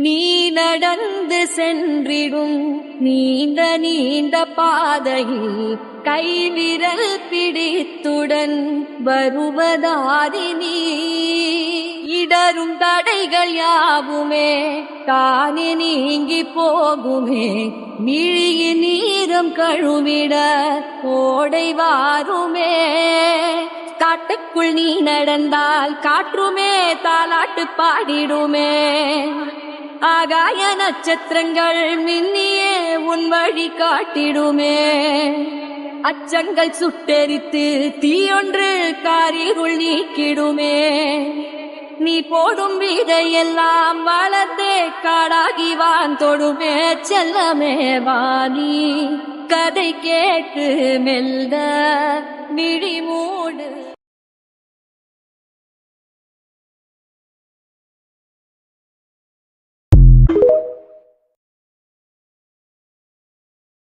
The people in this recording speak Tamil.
நீ நடந்து சென்றிடும் நீண்ட நீண்ட பாதையில் கைவிரல் பிடித்துடன் வருவதாரி நீ. இடரும் தடைகள் யாவுமே தானே நீங்கி போகுமே. மிழியின் நீரம் கழுவிட ஓடை வாருமே. காட்டுக்குள் நீ நடந்தால் காற்றுமே தாலாட்டு பாடிடுமே. ஆகாய நட்சத்திரங்கள் மின்னியே உன் வழி காட்டிடுமே. அச்சங்கள் சுட்டெரித்து தீயொன்று காரிருள் நீக்கிடுமே. நீ போடும் விதையெல்லாம் வளர்த்தே காடாகி வான் தொடுமே. செல்லமே வாணி கதை கேட்டு மெல்ல விழி மூடு.